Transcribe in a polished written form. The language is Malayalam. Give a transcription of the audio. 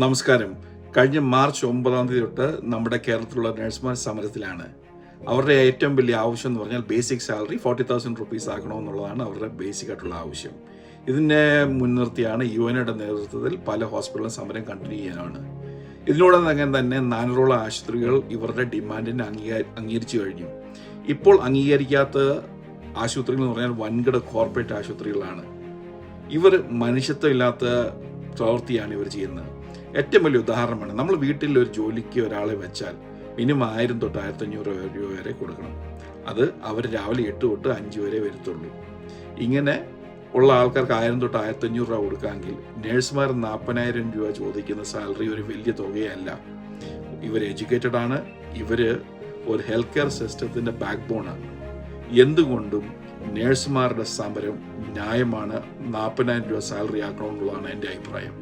നമസ്കാരം. കഴിഞ്ഞ മാർച്ച് 9 തൊട്ട് നമ്മുടെ കേരളത്തിലുള്ള നഴ്സുമാർ സമരത്തിലാണ്. അവരുടെ ഏറ്റവും വലിയ ആവശ്യം എന്ന് പറഞ്ഞാൽ ബേസിക് സാലറി 40,000 റുപ്പീസ് ആക്കണമെന്നുള്ളതാണ് അവരുടെ ബേസിക് ആയിട്ടുള്ള ആവശ്യം. ഇതിനെ മുൻനിർത്തിയാണ് യുഎൻഒയുടെ നേതൃത്വത്തിൽ പല ഹോസ്പിറ്റലും സമരം കണ്ടിന്യൂ ചെയ്യാനാണ്. ഇതിനോടകം തന്നെ 400 ആശുപത്രികൾ ഇവരുടെ ഡിമാൻഡിനെ അംഗീകരിച്ചു കഴിഞ്ഞു. ഇപ്പോൾ അംഗീകരിക്കാത്ത ആശുപത്രികൾ എന്ന് പറഞ്ഞാൽ വൻകിട കോർപ്പറേറ്റ് ആശുപത്രികളാണ്. ഇവർ മനുഷ്യത്വമില്ലാത്ത പ്രവൃത്തിയാണ് ഇവർ ചെയ്യുന്നത്. ഏറ്റവും വലിയ ഉദാഹരണമാണ്, നമ്മൾ വീട്ടിൽ ഒരു ജോലിക്ക് ഒരാളെ വെച്ചാൽ മിനിമം 1000 തൊട്ട് 1500 രൂപ വരെ കൊടുക്കണം. അത് അവർ രാവിലെ 8 തൊട്ട് 5 വരെ വരത്തുള്ളൂ. ഇങ്ങനെ ഉള്ള ആൾക്കാർക്ക് 1000 തൊട്ട് 1500 രൂപ കൊടുക്കാമെങ്കിൽ നേഴ്സുമാർ 40,000 രൂപ ചോദിക്കുന്ന സാലറി ഒരു വലിയ തുകയല്ല. ഇവർ എഡ്യൂക്കേറ്റഡ് ആണ്, ഇവർ ഒരു ഹെൽത്ത് കെയർ സിസ്റ്റത്തിൻ്റെ ബാക്ക് ബോണാണ്. എന്തുകൊണ്ടും നേഴ്സുമാരുടെ സമരം ന്യായമാണ്. 40,000 രൂപ സാലറി ആക്കണമെന്നുള്ളതാണ് എൻ്റെ അഭിപ്രായം.